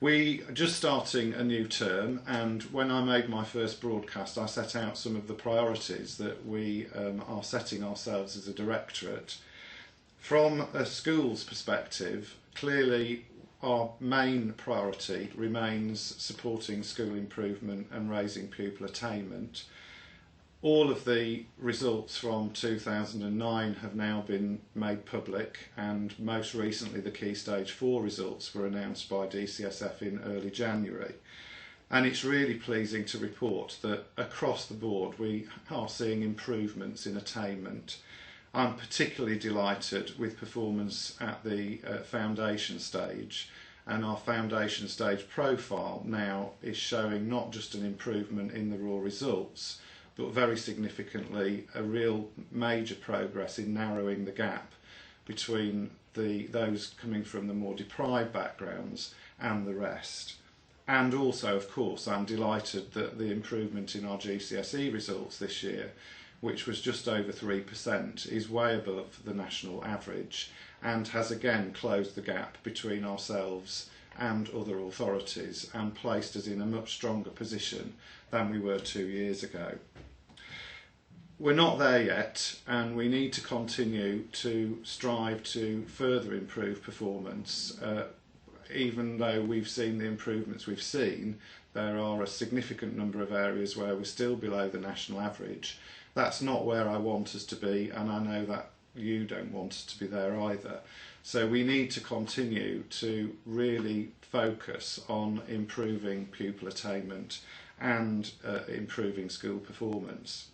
We are just starting a new term, and when I made my first broadcast I set out some of the priorities that we are setting ourselves as a directorate. From a school's perspective, clearly our main priority remains supporting school improvement and raising pupil attainment. All of the results from 2009 have now been made public, and most recently the Key Stage 4 results were announced by DCSF in early January. And it's really pleasing to report that across the board we are seeing improvements in attainment. I'm particularly delighted with performance at the foundation stage, and our foundation stage profile now is showing not just an improvement in the raw results, but very significantly a real major progress in narrowing the gap between those coming from the more deprived backgrounds and the rest. And also, of course, I'm delighted that the improvement in our GCSE results this year, which was just over 3%, is way above the national average and has again closed the gap between ourselves and other authorities and placed us in a much stronger position than we were 2 years ago. We're not there yet, and we need to continue to strive to further improve performance. Even though we've seen the improvements we've seen, there are a significant number of areas where we're still below the national average. That's not where I want us to be, and I know that you don't want us to be there either. So we need to continue to really focus on improving pupil attainment and improving school performance.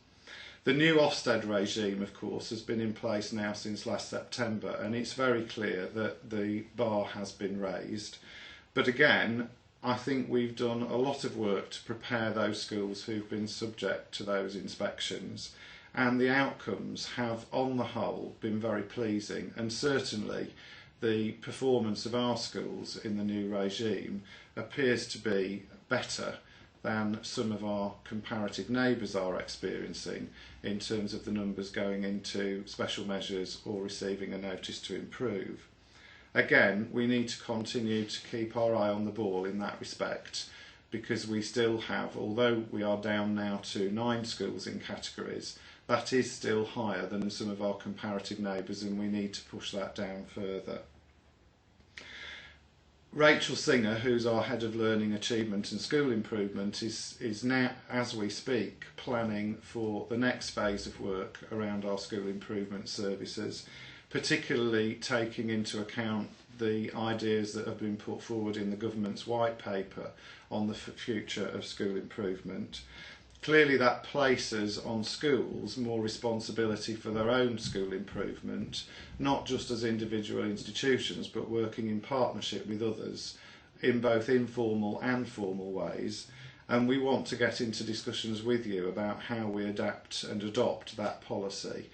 The new Ofsted regime, of course, has been in place now since last September, and it's very clear that the bar has been raised. But again, I think we've done a lot of work to prepare those schools who've been subject to those inspections, and the outcomes have, on the whole, been very pleasing, and certainly the performance of our schools in the new regime appears to be better than some of our comparative neighbours are experiencing in terms of the numbers going into special measures or receiving a notice to improve. Again, we need to continue to keep our eye on the ball in that respect, because we still have, although we are down now to 9 schools in categories, that is still higher than some of our comparative neighbours, and we need to push that down further. Rachel Singer, who's our Head of Learning Achievement and School Improvement, is now, as we speak, planning for the next phase of work around our school improvement services, particularly taking into account the ideas that have been put forward in the government's white paper on the future of school improvement. Clearly that places on schools more responsibility for their own school improvement, not just as individual institutions, but working in partnership with others in both informal and formal ways. And we want to get into discussions with you about how we adapt and adopt that policy